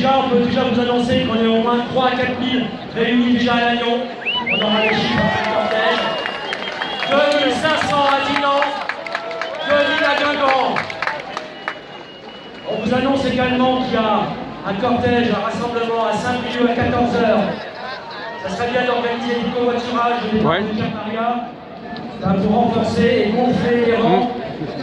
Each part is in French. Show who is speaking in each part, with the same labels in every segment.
Speaker 1: on peut déjà vous annoncer qu'on est au moins 3 à 4 000 réunis déjà à Lannion. On aura les chiffres après le cortège. 2500 à Dinan, 2000 à Guingamp. On vous annonce également qu'il y a un cortège, un rassemblement à Saint-Brieuc à 14h. Ça serait bien d'organiser du covoiturage de départ de Caparia pour renforcer et gonfler les rangs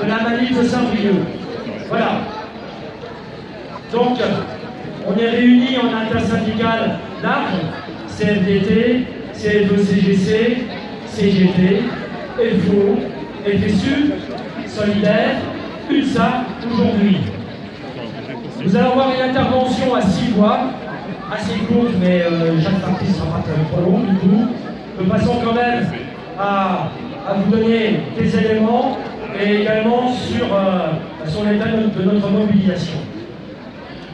Speaker 1: de la manif de Saint-Brieuc. Voilà. Donc, on est réunis en intersyndicale large, CFDT, CFE-CGC, CGT, FO, FSU, Solidaire, ULSA aujourd'hui. Nous allons avoir une intervention à 6 voix, assez courte, mais chaque partie ne sera pas trop longue du coup. Nous passons quand même à vous donner des éléments et également sur l'état de notre mobilisation.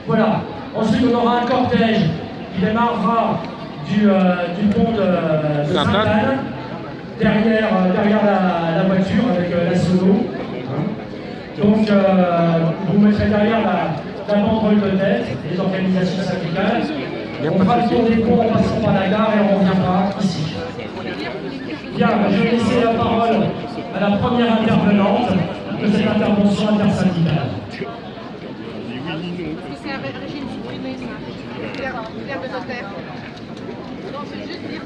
Speaker 1: Voilà. Ensuite, on aura un cortège qui démarrera du pont de Sainte-Anne, derrière la voiture avec la sono. Donc, vous mettrez derrière la banderole de tête, les organisations syndicales. On fera le tour des ponts en passant par la gare et on reviendra ici. Bien, je vais laisser la parole à la première intervenante de cette intervention intersyndicale.
Speaker 2: C'est un régime supprimé, ça. Claire de notaire. Non, c'est juste dire que...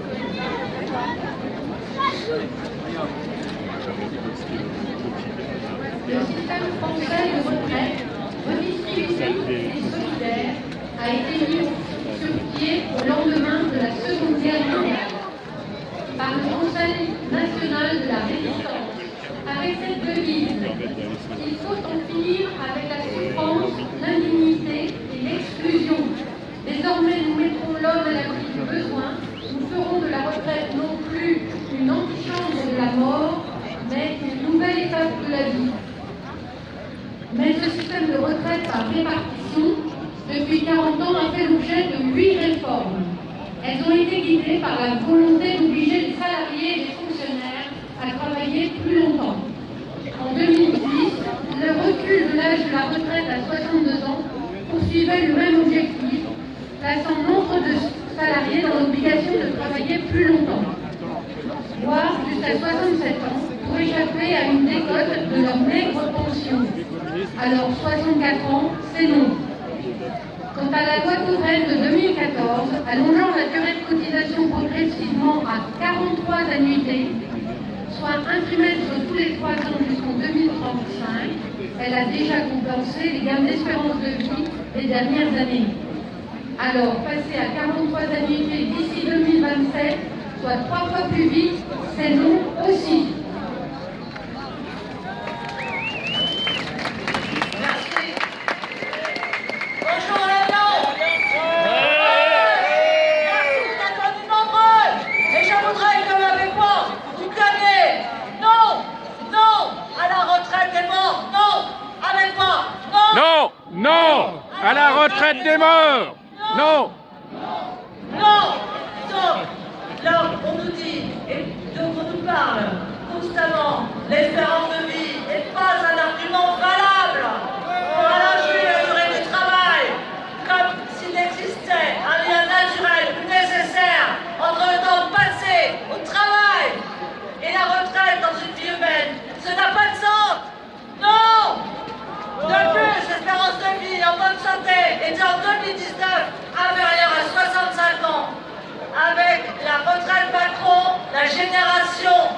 Speaker 3: Le système français de retraite, redistributif et solidaire, a été mis sur pied au lendemain de la Seconde Guerre mondiale par le Conseil national de la résistance, avec cette devise: il faut en finir avec la souffrance, l'indignité et l'exclusion. Désormais, nous mettrons l'homme à l'abri du besoin. Nous ferons de la retraite non plus une antichambre de la mort, mais une nouvelle étape de la vie. Mais ce système de retraite par répartition, depuis 40 ans, a fait l'objet de 8 réformes. Elles ont été guidées par la volonté d'obliger les salariés et les fonctionnaires à travailler plus longtemps. En 2010, le recul de l'âge de la retraite à 62 ans poursuivait le même objectif, plaçant nombre de salariés dans l'obligation de travailler plus longtemps, voire jusqu'à 67 ans, pour échapper à une décote de leur maigre pension. Alors 64 ans, c'est non. Quant à la loi Touraine de 2014, allongeant la durée de cotisation progressivement à 43 annuités, soit un trimestre tous les 3 ans jusqu'en 2035, elle a déjà compensé les gains d'espérance de vie des dernières années. Alors, passer à 43 annuités d'ici 2027, soit 3 fois plus vite, c'est non aussi.
Speaker 4: Non, non à la retraite des morts. Non.
Speaker 5: Non. Là, on nous dit, et donc on nous parle constamment, l'espérance de vie n'est pas un argument valable pour allonger la durée du travail, comme s'il existait un lien naturel ou nécessaire entre le temps passé au travail et la retraite dans une vie humaine. Ça n'a pas de sens. Non. De plus, l'espérance de vie en bonne santé était en 2019 inférieure à 65 ans. Avec la retraite Macron, la génération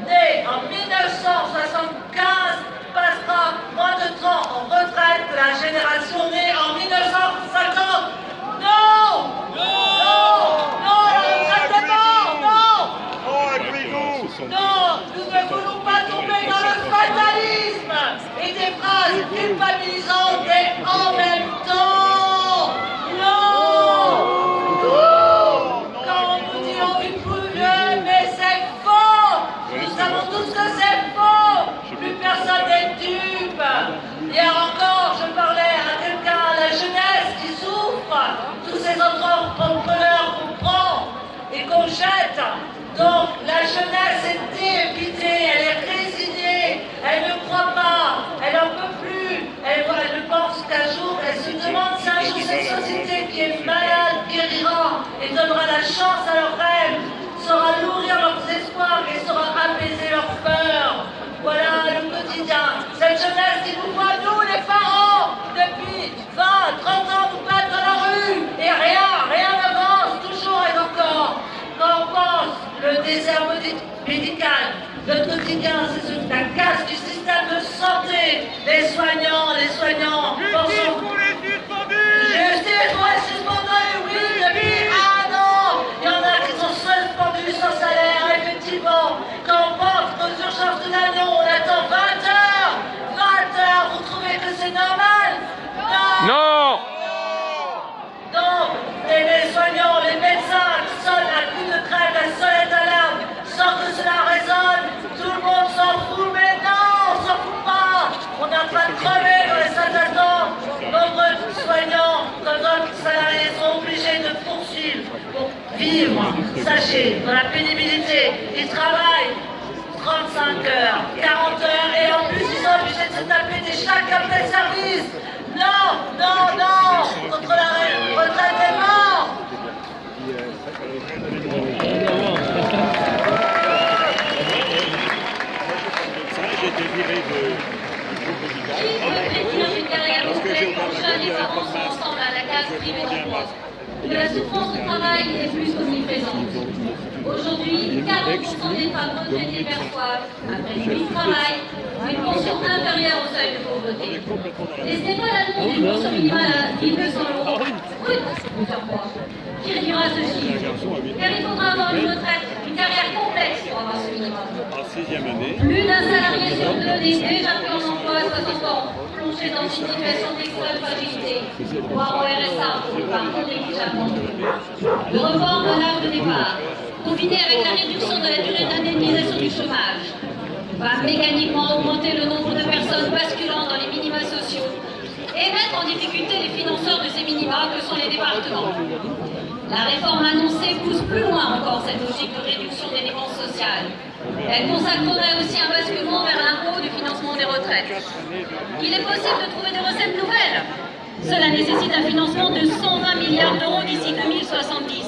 Speaker 5: née en 1975 passera moins de temps en retraite que la génération née en 1950. Non. La retraite est morte. Non, nous ne voulons pas tomber dans le fatalisme et des phrases culpabilisantes et en même temps. Non. Quand on nous dit on vit plus vieux, mais c'est faux. Nous savons tous que c'est faux. médicale. Le quotidien, c'est la casse du système de santé. Les soignants.
Speaker 6: Justice pour les suspendus!
Speaker 5: Justice pour les suspendus, oui, depuis un an. Il y en a qui sont suspendus sans salaire, effectivement. Quand on pense aux urgences de Lannion, on attend 20 heures. 20 heures, vous trouvez que c'est normal?
Speaker 4: Non!
Speaker 5: Donc, les soignants, les médecins qui sonnent à coup de crève, la sonnette d'alarme, sans que cela résonne, tout le monde s'en fout, mais non, on s'en fout pas. On n'a pas de crever dans les salles d'attente. Nombreux soignants, comme d'autres salariés, sont obligés de poursuivre pour vivre, sachez, dans la pénibilité. Ils travaillent 35 heures, 40 heures, et en plus ils sont obligés de se taper des chaques après le service. Non, contre la retraite des morts.
Speaker 3: Qui veut réduire une carrière complète quand jeunes et parents sont ensemble à la case privée d'emploi? Que la souffrance au travail est plus qu'omniprésente. Aujourd'hui, 40% des femmes retraitées perçoivent, après une vie de travail, une pension inférieure au seuil de pauvreté. Et ce n'est pas la demande d'une pension minimale à 1200 €, brut, plusieurs fois, qui réduira ce chiffre. Car il faudra avoir une retraite, une carrière complexe pour avoir ce minimum. Plus d'un salarié sur deux n'est déjà plus en emploi à 60 ans, plongé dans une situation d'extrême fragilité, voire au RSA, par non négligeablement. Le report de l'âge de départ, combiné avec la réduction de la durée d'indemnisation du chômage, va mécaniquement augmenter le nombre de personnes basculant dans les minima sociaux et mettre en difficulté les financeurs de ces minima que sont les départements. La réforme annoncée pousse plus loin encore cette logique de réduction des dépenses sociales. Elle consacrerait aussi un basculement vers l'impôt du financement des retraites. Il est possible de trouver des recettes nouvelles. Cela nécessite un financement de 120 milliards d'euros d'ici 2070,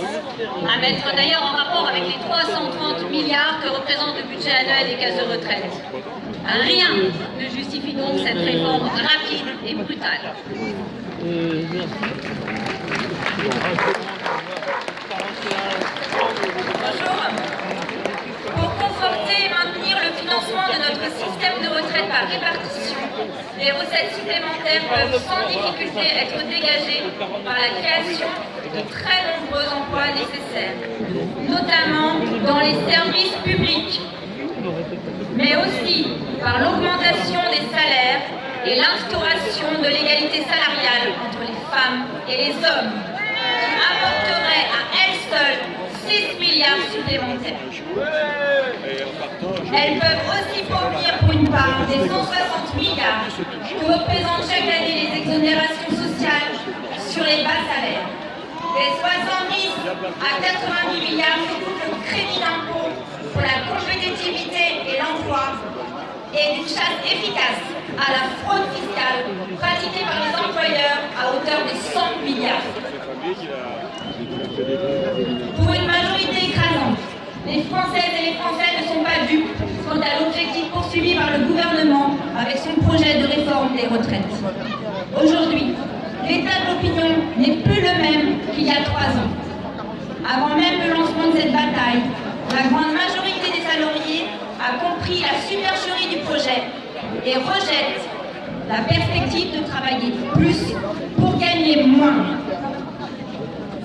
Speaker 3: à mettre d'ailleurs en rapport avec les 330 milliards que représente le budget annuel des caisses de retraite. Rien ne justifie donc cette réforme rapide et brutale. Bonjour. Pour conforter et maintenir le financement de notre système de retraite par répartition, les recettes supplémentaires peuvent sans difficulté être dégagées par la création de très nombreux emplois nécessaires, notamment dans les services publics, mais aussi par l'augmentation des salaires et l'instauration de l'égalité salariale entre les femmes et les hommes, qui apporterait à elle seule 6 milliards supplémentaires. Elles peuvent aussi fournir pour une part des 160 milliards que représentent chaque année les exonérations sociales sur les bas salaires. Des 70 à 90 milliards que coûte le crédit d'impôt pour la compétitivité et l'emploi et d'une chasse efficace à la fraude fiscale pratiquée par les employeurs à hauteur de 100 milliards. Pour une majorité écrasante, les Françaises et les Français ne sont pas dupes quant à l'objectif poursuivi par le gouvernement avec son projet de réforme des retraites. Aujourd'hui, l'état de l'opinion n'est plus le même qu'il y a 3 ans. Avant même le lancement de cette bataille, la grande majorité des salariés a compris la supercherie du projet et rejette la perspective de travailler plus pour gagner moins.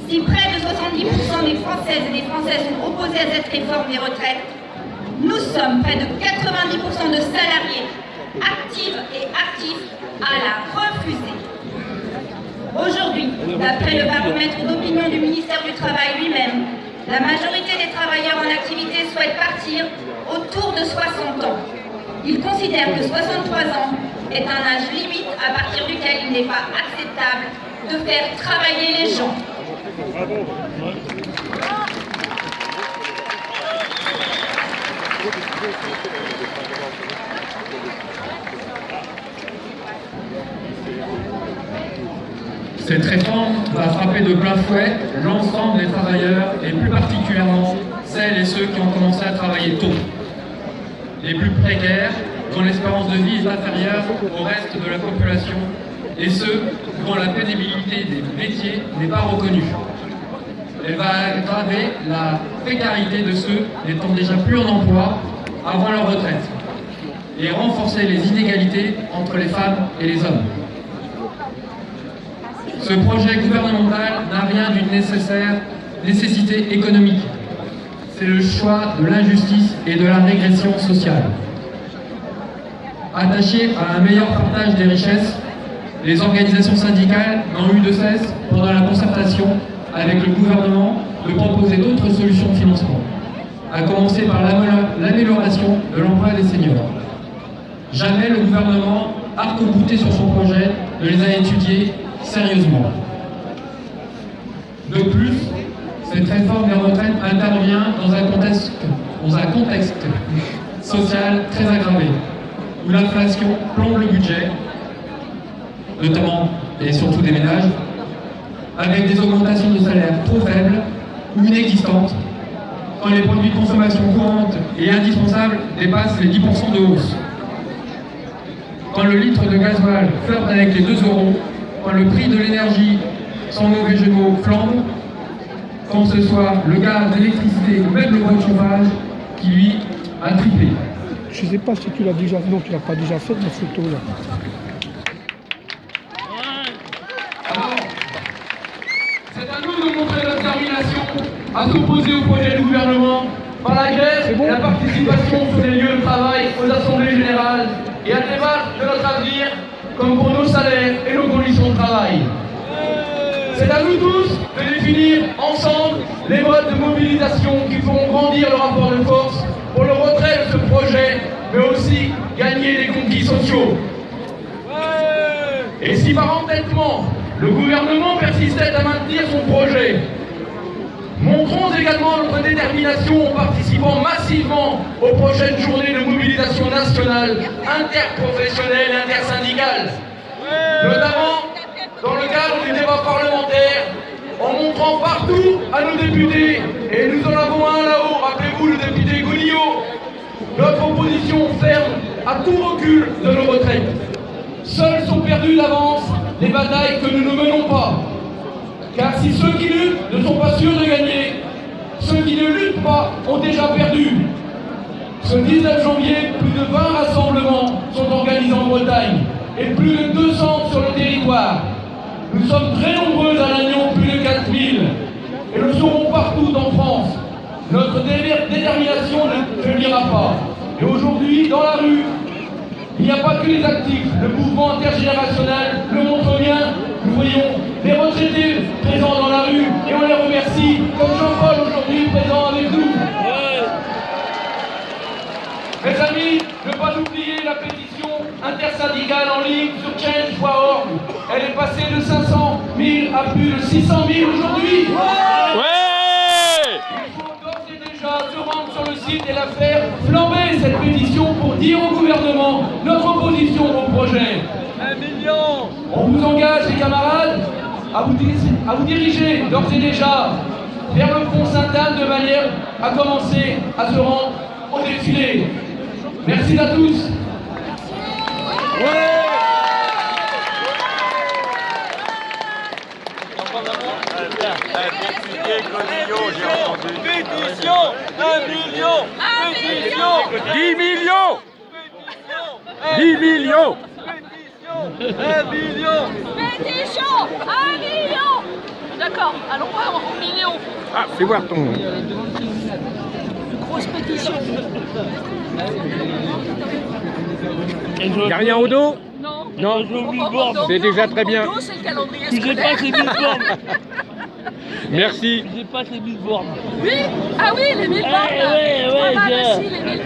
Speaker 3: Si près de 70% des Françaises et des Français sont opposés à cette réforme des retraites, nous sommes près de 90% de salariés actifs et actifs à la refuser. Aujourd'hui, d'après le baromètre d'opinion du ministère du Travail lui-même, la majorité des travailleurs en activité souhaitent partir autour de 60 ans. Ils considèrent que 63 ans est un âge limite à partir duquel il n'est pas acceptable de faire travailler les gens.
Speaker 1: Cette réforme va frapper de plein fouet l'ensemble des travailleurs et plus particulièrement celles et ceux qui ont commencé à travailler tôt. Les plus précaires, dont l'espérance de vie est inférieure au reste de la population, et ceux dont la pénibilité des métiers n'est pas reconnue.
Speaker 7: elle va aggraver la précarité de ceux n'étant déjà plus en emploi avant leur retraite et renforcer les inégalités entre les femmes et les hommes. Ce projet gouvernemental n'a rien d'une nécessité économique. C'est le choix de l'injustice et de la régression sociale. Attachées à un meilleur partage des richesses, les organisations syndicales n'ont eu de cesse, pendant la concertation avec le gouvernement, de proposer d'autres solutions de financement, à commencer par l'amélioration de l'emploi des seniors. Jamais le gouvernement, arc-bouté sur son projet, ne les a étudiés sérieusement. De plus, cette réforme des retraites intervient dans un contexte social très aggravé, où l'inflation plombe le budget, notamment et surtout des ménages, avec des augmentations de salaire trop faibles ou inexistantes, quand les produits de consommation courante et indispensables dépassent les 10% de hausse. Quand le litre de gasoil flirte avec les 2 €, quand le prix de l'énergie, sans mauvais jeu de mots, flambe, quand ce soit le gaz, l'électricité ou même le bois de chauffage qui, lui, a triplé.
Speaker 8: Je ne sais pas si tu l'as déjà fait, non, tu l'as pas déjà fait, ma photo là.
Speaker 7: Alors, c'est à nous de montrer notre détermination à s'opposer au projet du gouvernement par la grève et la participation sur les lieux de travail aux assemblées générales et à débattre de notre avenir comme pour nos salaires et nos conditions de travail. C'est à nous tous de définir ensemble les modes de mobilisation qui feront grandir le rapport de force pour le retrait de ce projet, mais aussi gagner des conquis sociaux. Et si par entêtement, le gouvernement persistait à maintenir son projet, montrons également notre détermination en participant massivement aux prochaines journées de mobilisation nationale, interprofessionnelle et intersyndicale, notamment dans le cadre du débat parlementaire, en montrant partout à nos députés, et nous en avons un là-haut, rappelez-vous le député Gonillot, notre opposition ferme à tout recul de nos retraites. Seuls sont perdus d'avance les batailles que nous ne menons pas. Car si ceux qui luttent ne sont pas sûrs de gagner, ceux qui ne luttent pas ont déjà perdu. Ce 19 janvier, plus de 20 rassemblements sont organisés en Bretagne et plus de 200 sur le territoire. Nous sommes très nombreux à Lannion, plus de 4000, et nous serons partout en France. Notre détermination ne faiblir pas. Et aujourd'hui, dans la rue, il n'y a pas que les actifs. Le mouvement intergénérationnel le montre bien. Nous voyons les retraités présents dans la rue et on les remercie, comme Jean-Paul aujourd'hui présent avec nous. Mes amis, ne pas oublier la pétition intersyndicale en ligne sur change.org. Elle est passée de 500 000 à plus de 600 000 aujourd'hui. Il faut d'ores et déjà se rendre sur le site et la faire flamber cette pétition pour dire au gouvernement notre opposition au projet.
Speaker 6: 1 million.
Speaker 7: On vous engage, les camarades, à vous diriger d'ores et déjà vers le pont Sainte-Anne de manière à commencer à se rendre au défilé. Merci à tous.
Speaker 6: Pétition 1 million. Pétition
Speaker 4: 10 millions 10 millions
Speaker 6: 1 million.
Speaker 2: Pétition 1 million. D'accord, allons voir en millions.
Speaker 4: Ah, fais voir ton...
Speaker 2: Grosse pétition.
Speaker 4: Y a rien au dos?
Speaker 2: Non.
Speaker 4: Non, c'est déjà très bien.
Speaker 2: Au dos, c'est le calendrier
Speaker 6: J'ai
Speaker 2: scolaire.
Speaker 6: pas ces 1000 bornes.
Speaker 4: Merci.
Speaker 6: J'ai pas ces 1000 bornes.
Speaker 2: Oui. Ah oui, les 1000 bornes.
Speaker 6: Ouais,
Speaker 2: Pas mal
Speaker 6: je-
Speaker 2: aussi, les 1000